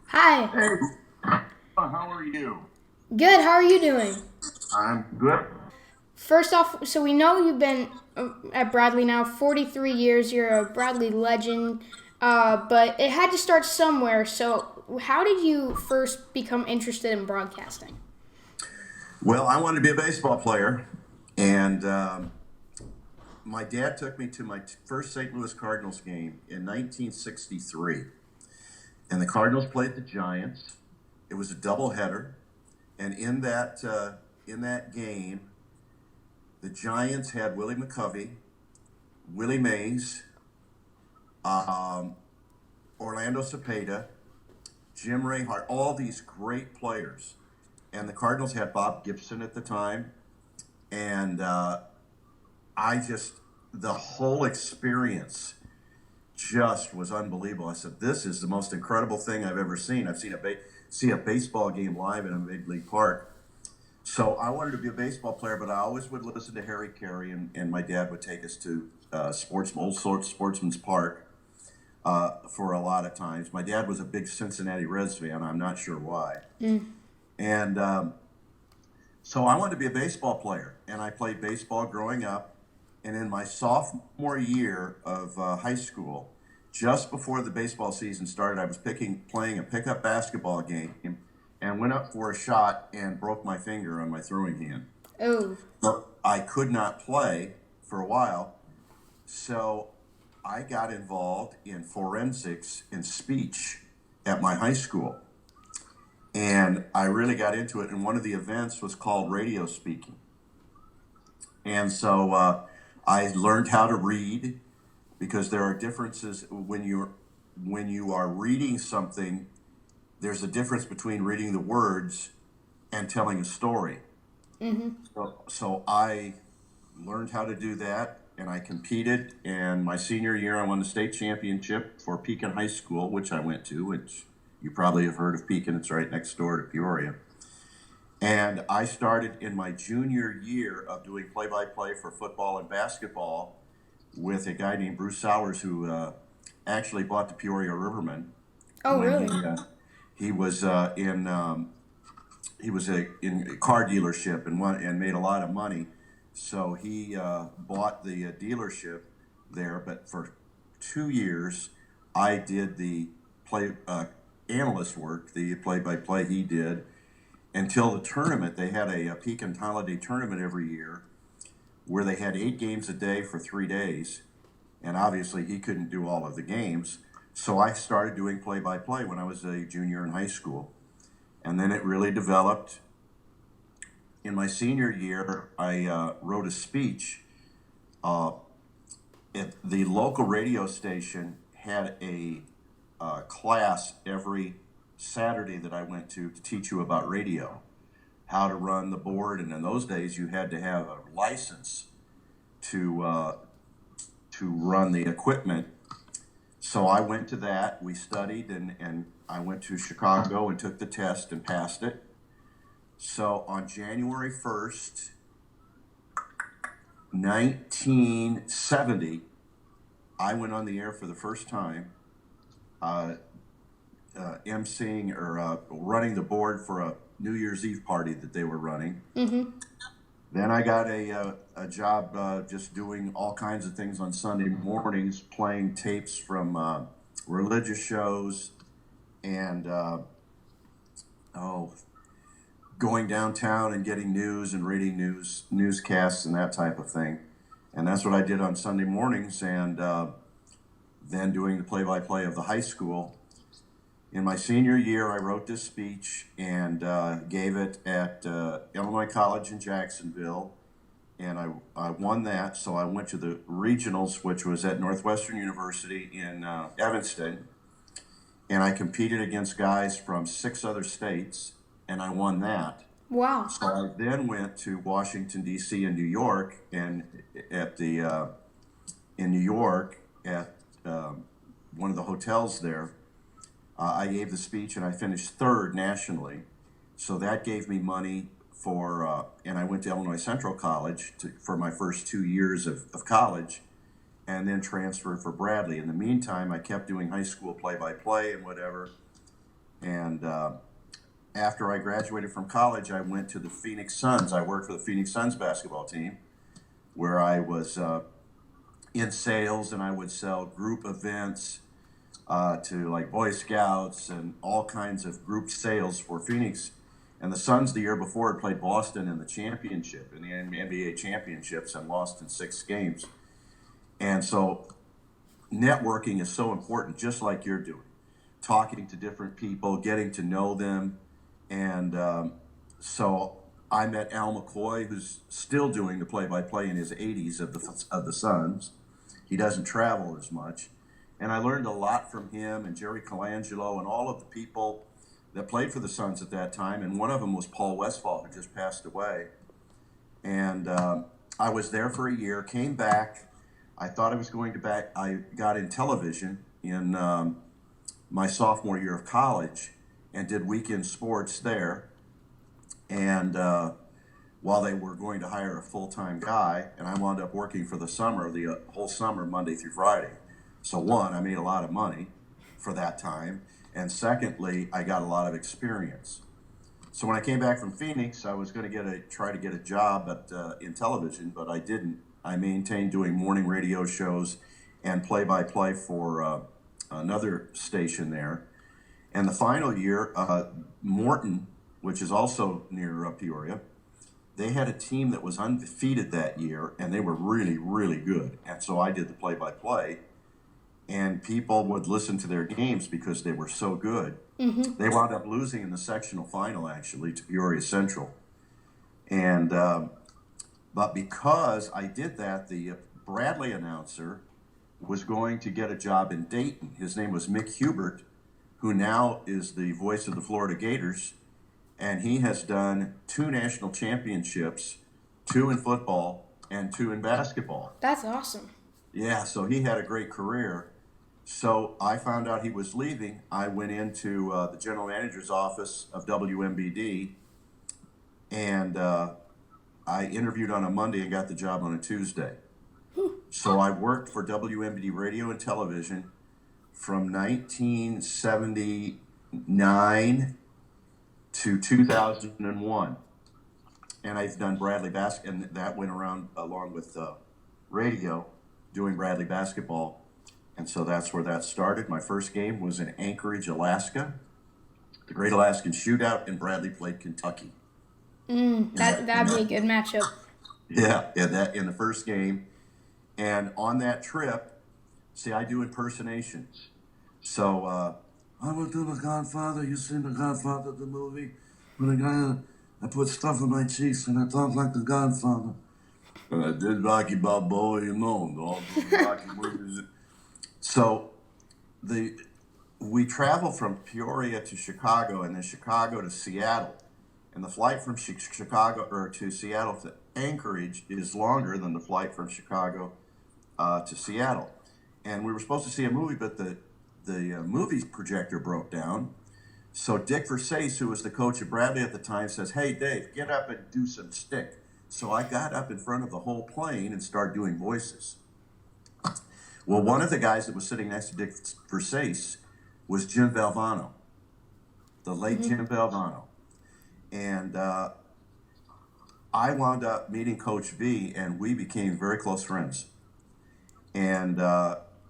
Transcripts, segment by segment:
Hi. Hey, how are you? Good. How are you doing? I'm good. First off, so we know you've been at Bradley now 43 years. You're a Bradley legend. But it had to start somewhere. So, how did you first become interested in broadcasting? Well, I wanted to be a baseball player, and my dad took me to my first St. Louis Cardinals game in 1963, and the Cardinals played the Giants. It was a doubleheader, and in that game, the Giants had Willie McCovey, Willie Mays, um, Orlando Cepeda, Jim Rayhart, all these great players, and the Cardinals had Bob Gibson at the time, and I just the whole experience just was unbelievable. I said, "This is the most incredible thing I've ever seen. I've seen see a baseball game live in a big league park." So I wanted to be a baseball player, but I always would listen to Harry Carey, and my dad would take us to Sportsman's Park for a lot of times. My dad was a big Cincinnati Reds fan. I'm not sure why, Mm. and so I wanted to be a baseball player, and I played baseball growing up. And in my sophomore year of high school, just before the baseball season started, I was playing a pickup basketball game, and went up for a shot and broke my finger on my throwing hand. Oh. So I could not play for a while, so I got involved in forensics and speech at my high school, and I really got into it. And one of the events was called radio speaking. And so I learned how to read because there are differences when you are reading something. There's a difference between reading the words and telling a story. Mm-hmm. So I learned how to do that, and I competed. And my senior year, I won the state championship for Pekin High School, which I went to. Which you probably have heard of Pekin. It's right next door to Peoria. And I started in my junior year of doing play-by-play for football and basketball with a guy named Bruce Sowers, who actually bought the Peoria Rivermen Oh, when really? he was in a car dealership and made a lot of money. So he bought the dealership there. But for 2 years, I did the play analyst work, the play-by-play he did, until the tournament. They had a Pekin Holiday tournament every year where they had 8 games a day for 3 days. And obviously, he couldn't do all of the games. So I started doing play by play when I was a junior in high school. And then it really developed. In my senior year, I wrote a speech. Uh, the local radio station had a class every Saturday that I went to teach you about radio, how to run the board. And in those days, you had to have a license to run the equipment. So I went to that. We studied, and I went to Chicago and took the test and passed it. So on January 1st, 1970, I went on the air for the first time, uh, emceeing or running the board for a New Year's Eve party that they were running. Mm-hmm. Then I got a job just doing all kinds of things on Sunday mornings, playing tapes from religious shows, and oh, going downtown and getting news and reading newscasts and that type of thing. And that's what I did on Sunday mornings, and then doing the play-by-play of the high school. In my senior year, I wrote this speech and gave it at Illinois College in Jacksonville, and I won that. So I went to the regionals, which was at Northwestern University in Evanston, and I competed against guys from 6 other states, and I won that. Wow. So I then went to Washington D.C. and New York, and at the in New York at one of the hotels there, I gave the speech and I finished third nationally. So that gave me money and I went to Illinois Central College for my first 2 years of college, and then transferred for Bradley. In the meantime, I kept doing high school play by play and whatever. And after I graduated from college, I went to the Phoenix Suns. I worked for the Phoenix Suns basketball team, where I was in sales, and I would sell group events to like Boy Scouts and all kinds of group sales for Phoenix. And the Suns, the year before, had played Boston in the championship, in the NBA championships, and lost in 6 games. And so networking is so important, just like you're doing, talking to different people, getting to know them. And so I met Al McCoy, who's still doing the play-by-play in his 80s of the Suns. He doesn't travel as much, and I learned a lot from him and Jerry Colangelo and all of the people that played for the Suns at that time. And one of them was Paul Westphal, who just passed away. And I was there for a year, came back. I thought I was going to back. I got in television in my sophomore year of college and did weekend sports there. And while they were going to hire a full-time guy, and I wound up working for the whole summer, Monday through Friday. So one, I made a lot of money for that time, and secondly, I got a lot of experience. So when I came back from Phoenix, I was going to try to get a job in television, but I didn't. I maintained doing morning radio shows and play-by-play for another station there. And the final year, Morton, which is also near Peoria, they had a team that was undefeated that year, and they were really, really good. And so I did the play-by-play, and people would listen to their games because they were so good. Mm-hmm. They wound up losing in the sectional final, actually, to Peoria Central. And but because I did that, the Bradley announcer was going to get a job in Dayton. His name was Mick Hubert, who now is the voice of the Florida Gators. And he has done 2 national championships, 2 in football and 2 in basketball. That's awesome. Yeah, so he had a great career. So I found out he was leaving. I went into the general manager's office of WMBD, and I interviewed on a Monday and got the job on a Tuesday. So I worked for WMBD Radio and Television from 1979 to 2001. And I've done Bradley basketball, and that went around along with radio, doing Bradley basketball. And so that's where that started. My first game was in Anchorage, Alaska, the Great Alaskan Shootout, and Bradley played Kentucky. That'd be a good matchup. Yeah, that in the first game. And on that trip, see, I do impersonations. So I went to The Godfather. You seen The Godfather, the movie? When the guy, I put stuff in my cheeks and I talk like The Godfather. And I did Rocky Balboa, you know, all the Rocky movies. So we travel from Peoria to Chicago, and then Chicago to Seattle. And the flight from Chicago or to Seattle to Anchorage is longer than the flight from Chicago to Seattle. And we were supposed to see a movie, but the movie projector broke down. So Dick Versace, who was the coach of Bradley at the time, says, "Hey, Dave, get up and do some stick." So I got up in front of the whole plane and started doing voices. Well, one of the guys that was sitting next to Dick Versace was Jim Valvano, the late Jim Valvano. And I wound up meeting Coach V, and we became very close friends. And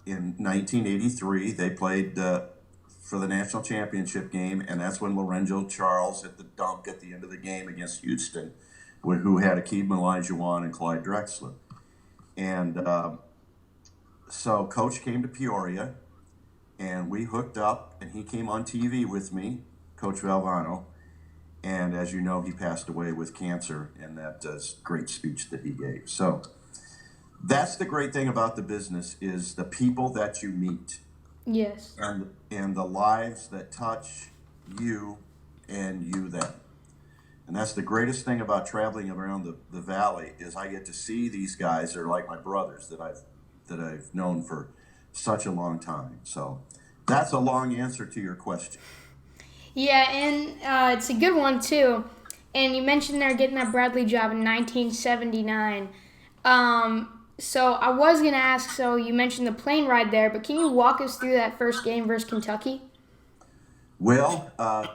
in 1983, they played for the national championship game, and that's when Lorenzo Charles hit the dunk at the end of the game against Houston, who had Akeem Olajuwon and Clyde Drexler. And so Coach came to Peoria, and we hooked up, and he came on TV with me, Coach Valvano. And as you know, he passed away with cancer in that great speech that he gave. So that's the great thing about the business, is the people that you meet. Yes. And the lives that touch you and you them. And that's the greatest thing about traveling around the valley, is I get to see these guys. They're like my brothers that I've known for such a long time. So that's a long answer to your question. Yeah, and it's a good one, too. And you mentioned they're getting that Bradley job in 1979. So I was going to ask, so you mentioned the plane ride there, but can you walk us through that first game versus Kentucky? Well, I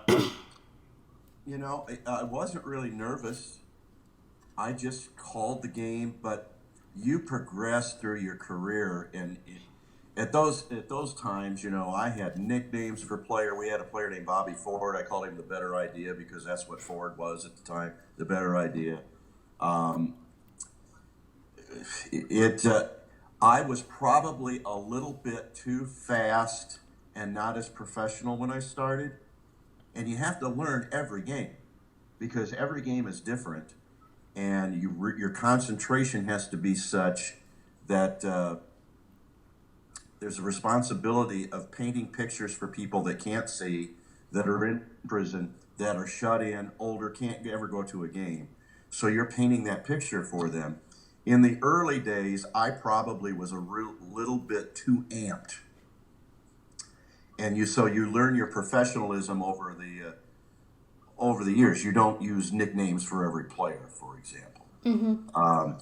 wasn't really nervous. I just called the game, but you progress through your career, and at those times, I had nicknames for player. We had a player named Bobby Ford. I called him the Better Idea because that's what Ford was at the time, the Better Idea. Um, it I was probably a little bit too fast and not as professional when I started. And you have to learn every game because every game is different, and your concentration has to be such that there's a responsibility of painting pictures for people that can't see, that are in prison, that are shut in, older, can't ever go to a game. So you're painting that picture for them. In the early days, I probably was a little bit too amped, and you learn your professionalism over the years. You don't use nicknames for every player, for example. Mm-hmm.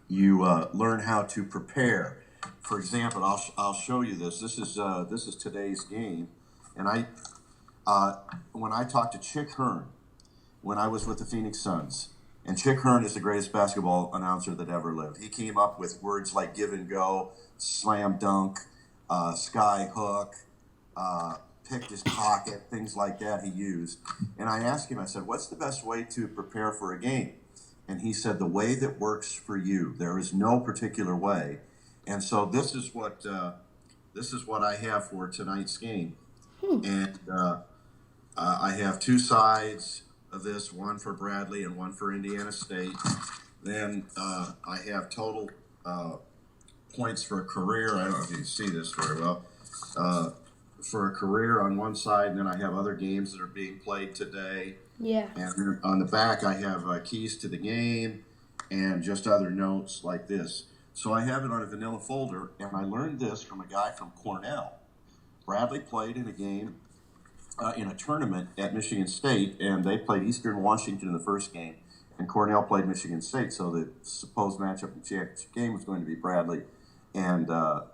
You learn how to prepare. For example, I'll show you this. This is today's game, and when I talked to Chick Hearn when I was with the Phoenix Suns, and Chick Hearn is the greatest basketball announcer that ever lived. He came up with words like give and go, slam dunk, sky hook, picked his pocket, things like that he used. And I asked him, I said, what's the best way to prepare for a game? And he said, the way that works for you. There is no particular way. And so this is what I have for tonight's game. And I have two sides of this, one for Bradley and one for Indiana State. Then I have total points for a career. I don't know if you can see this very well. For a career on one side, and then I have other games that are being played today. Yeah. And on the back, I have keys to the game and just other notes like this. So I have it on a vanilla folder, and I learned this from a guy from Cornell. Bradley played in a game in a tournament at Michigan State, and they played Eastern Washington in the first game, and Cornell played Michigan State. So the supposed matchup in the championship game was going to be Bradley and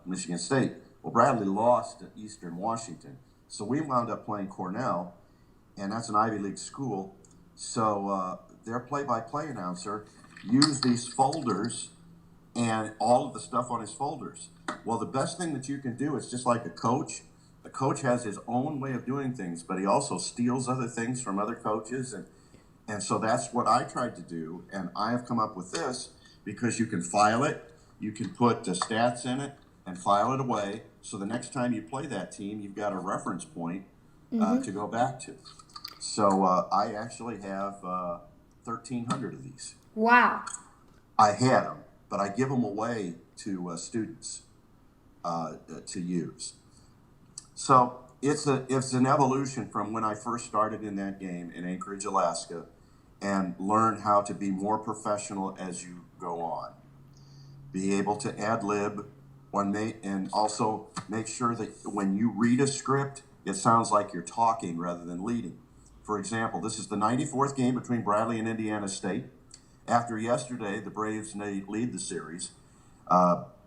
Michigan State. Well, Bradley lost to Eastern Washington, so we wound up playing Cornell, and that's an Ivy League school. So their play-by-play announcer used these folders and all of the stuff on his folders. Well, the best thing that you can do is just like a coach. The coach has his own way of doing things, but he also steals other things from other coaches, and so that's what I tried to do. And I have come up with this because you can file it, you can put the stats in it, and file it away. So the next time you play that team, you've got a reference point to go back to. So I actually have 1,300 of these. Wow. I had them, but I give them away to students to use. So it's an evolution from when I first started in that game in Anchorage, Alaska, and learn how to be more professional as you go on. Be able to ad lib, and also make sure that when you read a script, it sounds like you're talking rather than leading. For example, this is the 94th game between Bradley and Indiana State. After yesterday, the Braves lead the series, and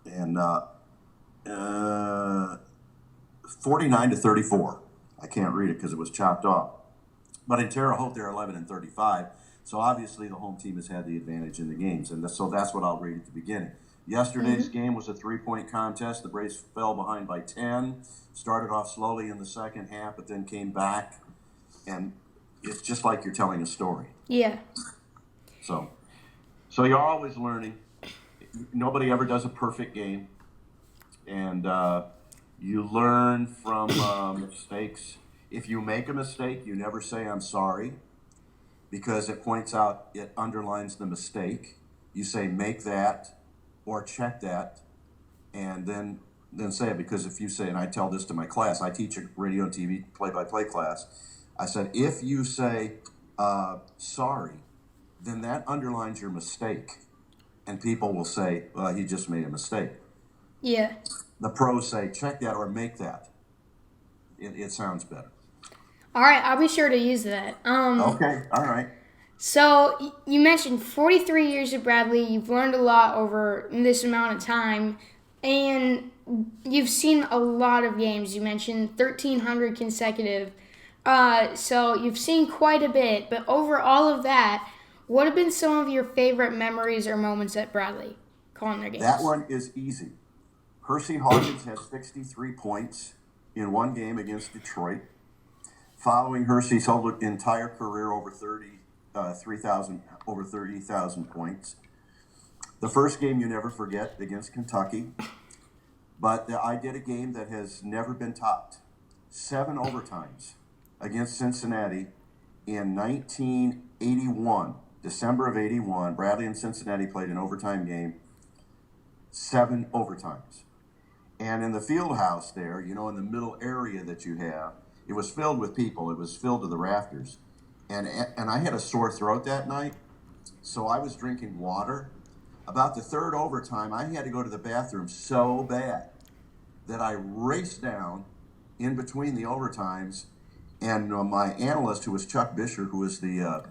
49-34. I can't read it because it was chopped off. But in Terre Haute, they're 11-35. So obviously, the home team has had the advantage in the games, and so that's what I'll read at the beginning. Yesterday's game was a three-point contest. The Braves fell behind by 10, started off slowly in the second half, but then came back, and it's just like you're telling a story. Yeah. So you're always learning. Nobody ever does a perfect game, and you learn from mistakes. If you make a mistake, you never say "I'm sorry," because it underlines the mistake. You say "make that" or "check that," and then say it. Because if you say, and I tell this to my class, I teach a radio and TV play-by-play class. I said, if you say "sorry," then that underlines your mistake, and people will say, "Well, he just made a mistake." Yeah. The pros say, "Check that" or "make that." It sounds better. All right, I'll be sure to use that. Okay, all right. So you mentioned 43 years of Bradley. You've learned a lot over this amount of time. And you've seen a lot of games. You mentioned 1,300 consecutive. So you've seen quite a bit. But over all of that, what have been some of your favorite memories or moments at Bradley calling their That games? one is easy. Percy Hawkins had 63 points in one game against Detroit. Following Hersey's whole entire career over 30,000 points. The first game you never forget against Kentucky, but I did a game that has never been topped. 7 overtimes against Cincinnati in 1981, December of 81. Bradley and Cincinnati played an overtime game, 7 overtimes. And in the field house there, in the middle area that you have, it was filled with people. It was filled to the rafters. And I had a sore throat that night, so I was drinking water. About the third overtime, I had to go to the bathroom so bad that I raced down in between the overtimes. And my analyst, who was Chuck Bisher, who was the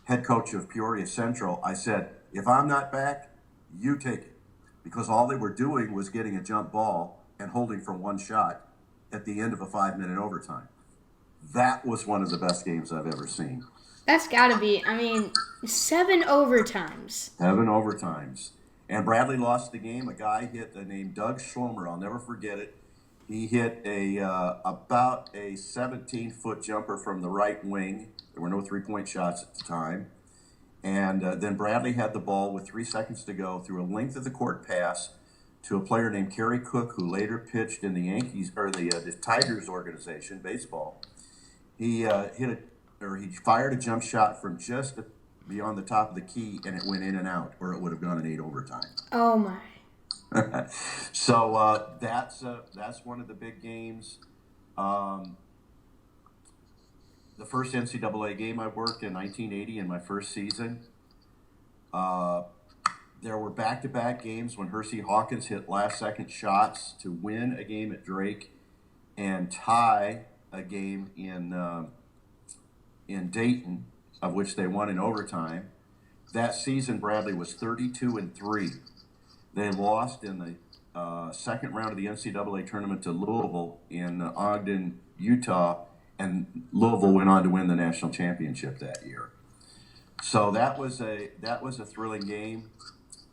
head coach of Peoria Central, I said, if I'm not back, you take it. Because all they were doing was getting a jump ball and holding for one shot at the end of a 5-minute overtime. That was one of the best games I've ever seen. That's got to be, I mean, 7 overtimes. 7 overtimes. And Bradley lost the game. A guy hit named Doug Schlomer. I'll never forget it. He hit about a 17-foot jumper from the right wing. There were no three-point shots at the time. And then Bradley had the ball with 3 seconds to go through a length of the court pass to a player named Kerry Cook, who later pitched in the Yankees or the Tigers organization, baseball. He he fired a jump shot from just beyond the top of the key, and it went in and out, or it would have gone in 8 overtime. Oh my. So that's one of the big games. The first NCAA game I worked in 1980 in my first season. There were back-to-back games when Hersey Hawkins hit last-second shots to win a game at Drake and tie a game in Dayton, of which they won in overtime. That season, Bradley was 32-3. They lost in the second round of the NCAA tournament to Louisville in Ogden, Utah, and Louisville went on to win the national championship that year. So that was a thrilling game.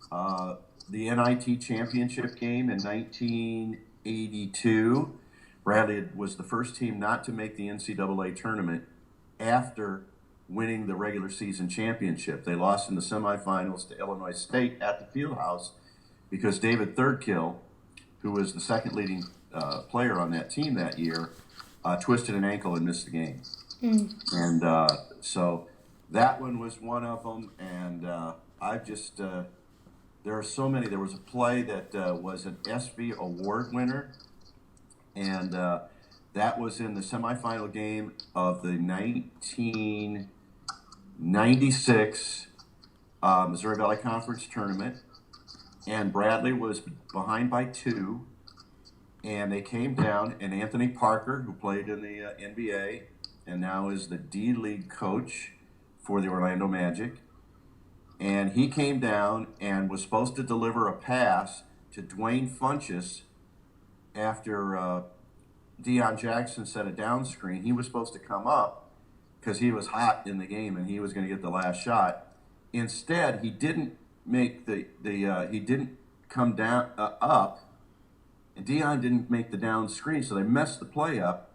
The NIT championship game in 1982, Bradley was the first team not to make the NCAA tournament after winning the regular season championship. They lost in the semifinals to Illinois State at the Fieldhouse because David Thirdkill, who was the second leading player on that team that year, twisted an ankle and missed the game. And so that one was one of them. And there are so many. There was a play that was an ESPY award winner, and that was in the semifinal game of the 1996 Missouri Valley Conference tournament. And Bradley was behind by 2. And they came down, and Anthony Parker, who played in the NBA and now is the D-League coach for the Orlando Magic, and he came down and was supposed to deliver a pass to Dwayne Funchess after Deion Jackson set a down screen. He was supposed to come up because he was hot in the game and he was going to get the last shot. Instead, he didn't make he didn't come down up. And Deion didn't make the down screen, so they messed the play up.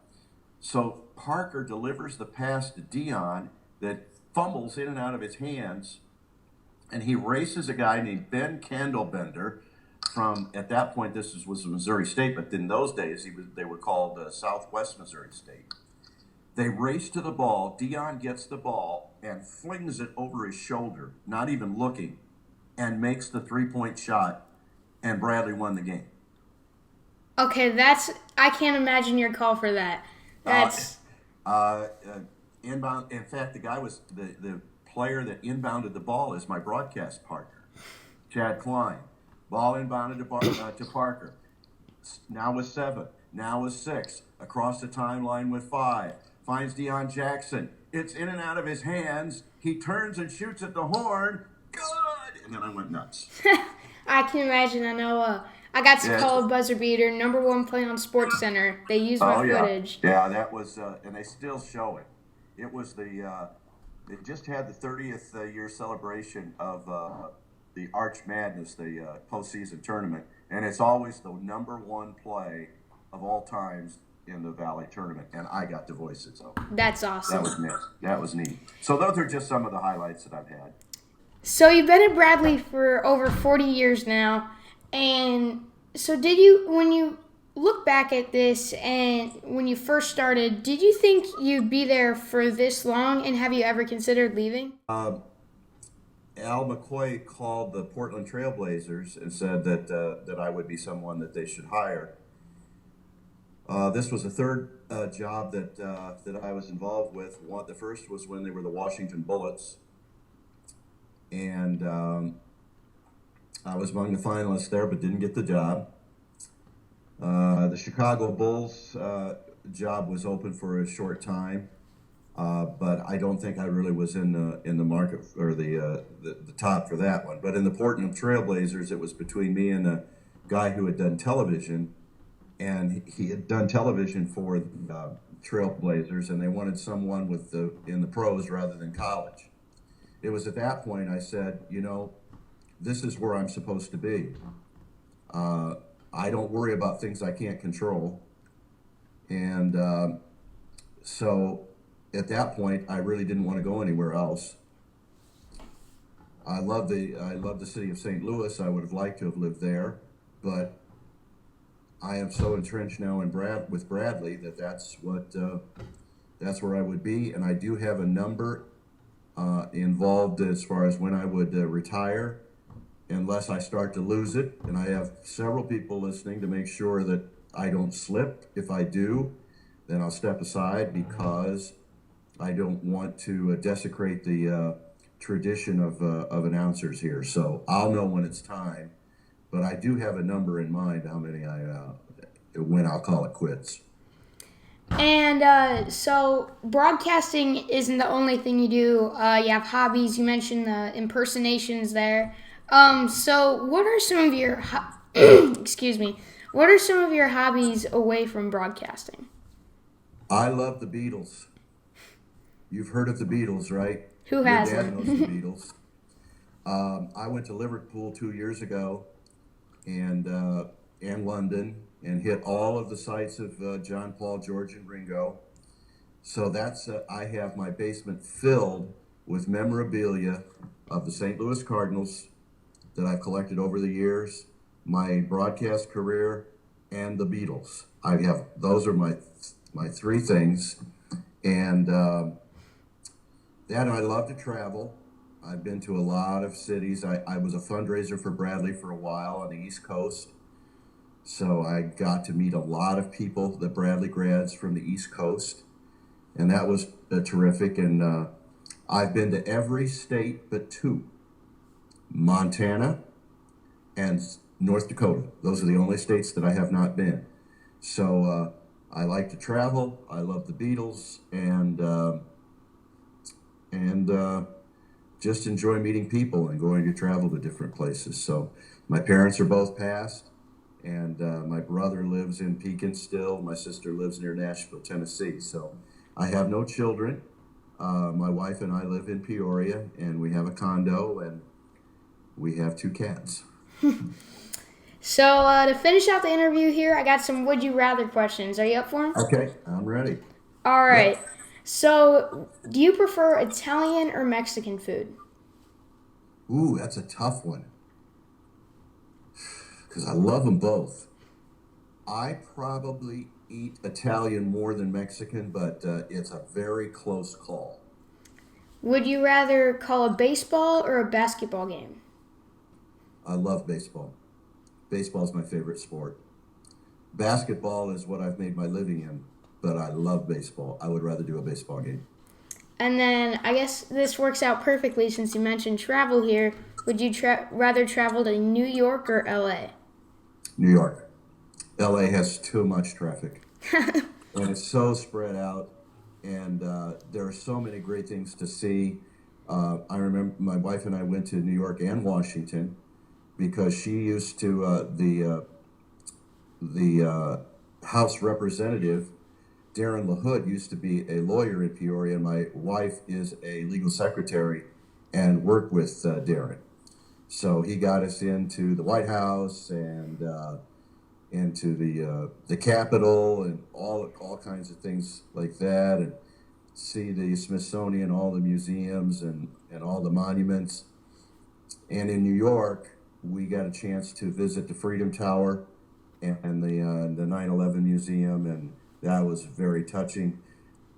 So Parker delivers the pass to Deion that fumbles in and out of his hands, and he races a guy named Ben Candlebender from, at that point, this was Missouri State, but in those days they were called Southwest Missouri State. They race to the ball. Deion gets the ball and flings it over his shoulder, not even looking, and makes the 3-point shot, and Bradley won the game. Okay, I can't imagine your call for that. That's inbound. In fact, the guy was the player that inbounded the ball is my broadcast partner, Chad Klein. Ball inbounded to Parker. Now with 7. Now with 6. Across the timeline with 5. Finds Deion Jackson. It's in and out of his hands. He turns and shoots at the horn. Good. And then I went nuts. I can imagine. I know. I got to Yeah. call a buzzer beater, number one play on Sports Center. They used my Oh yeah, footage. yeah. That was, and they still show it. It was they just had the 30th year celebration of the Arch Madness, the postseason tournament, and it's always the number one play of all times in the Valley tournament, and I got to voice it. So That's that awesome. was neat. That was neat. So those are just some of the highlights that I've had. So you've been at Bradley for over 40 years now, and so did you when you look back at this and when you first started, did you think you'd be there for this long, and have you ever considered leaving? Al McCoy called the Portland Trailblazers and said that I would be someone that they should hire. This was the third job that I was involved with. The first was when they were the Washington Bullets, and I was among the finalists there, but didn't get the job. The Chicago Bulls job was open for a short time, but I don't think I really was in the market or the top for that one. But in the Portland Trailblazers, it was between me and a guy who had done television, and he had done television for the Trailblazers, and they wanted someone in the pros rather than college. It was at that point I said, this is where I'm supposed to be. I don't worry about things I can't control, and so at that point I really didn't want to go anywhere else. I love the city of St. Louis. I would have liked to have lived there, but I am so entrenched now with Bradley that's where I would be, and I do have a number involved as far as when I would retire, unless I start to lose it. And I have several people listening to make sure that I don't slip. If I do, then I'll step aside because I don't want to desecrate the tradition of announcers here. So I'll know when it's time, but I do have a number in mind how many when I'll call it quits. And so broadcasting isn't the only thing you do. You have hobbies. You mentioned the impersonations there. So what are some of your excuse me? What are some of your hobbies away from broadcasting? I love the Beatles. You've heard of the Beatles, right? Who Your dad hasn't? knows the Beatles. I went to Liverpool 2 years ago, and London, and hit all of the sites of John, Paul, George, and Ringo. So that's I have my basement filled with memorabilia of the St. Louis Cardinals that I've collected over the years, my broadcast career, and the Beatles. Those are my three things, and I love to travel. I've been to a lot of cities. I was a fundraiser for Bradley for a while on the East Coast. So I got to meet a lot of people, the Bradley grads from the East Coast, and that was terrific. And I've been to every state but two, Montana and North Dakota. Those are the only states that I have not been. So I like to travel. I love the Beatles, and just enjoy meeting people and going to travel to different places. So my parents are both passed. And my brother lives in Pekin still. My sister lives near Nashville, Tennessee. So I have no children. My wife and I live in Peoria, and we have a condo, and we have 2 cats. So to finish out the interview here, I got some would you rather questions. Are you up for them? Okay, I'm ready. All right. Yep. So do you prefer Italian or Mexican food? Ooh, that's a tough one because I love them both. I probably eat Italian more than Mexican, but it's a very close call. Would you rather call a baseball or a basketball game? I love baseball. Baseball is my favorite sport. Basketball is what I've made my living in, but I love baseball. I would rather do a baseball game. And then I guess this works out perfectly since you mentioned travel here. Would you rather travel to New York or LA? New York. LA has too much traffic. And it's so spread out, and there are so many great things to see. I remember my wife and I went to New York and Washington because she used to the House representative, Darren LaHood, used to be a lawyer in Peoria. My wife is a legal secretary and worked with Darren. So he got us into the White House and into the Capitol and all kinds of things like that, and see the Smithsonian, all the museums and all the monuments. And in New York, we got a chance to visit the Freedom Tower and the 9/11 Museum, and that was very touching.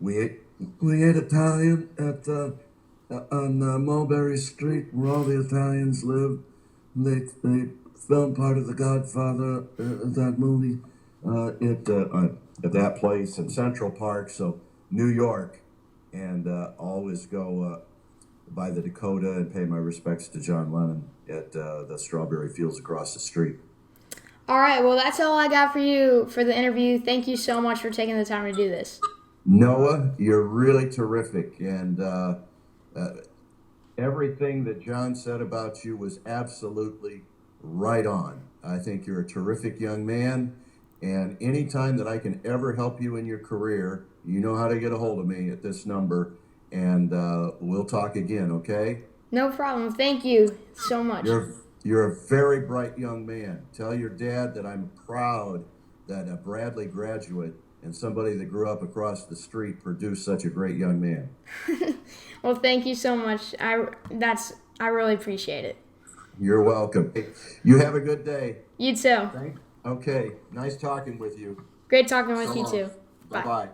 We ate Italian at on Mulberry Street, where all the Italians live. They filmed part of The Godfather, that movie, at that place in Central Park. So New York, and always go by the Dakota and pay my respects to John Lennon at the strawberry fields across the street. All right, well, that's all I got for you for the interview. Thank you so much for taking the time to do this. Noah, you're really terrific, and everything that John said about you was absolutely right on. I think you're a terrific young man, and anytime that I can ever help you in your career, you know how to get a hold of me at this number, and we'll talk again, okay? No problem. Thank you so much. You're a very bright young man. Tell your dad that I'm proud that a Bradley graduate and somebody that grew up across the street produced such a great young man. Well, thank you so much. I really appreciate it. You're welcome. You have a good day. You too. Okay. Nice talking with you. Great talking with So you long. too. Bye. Bye-bye.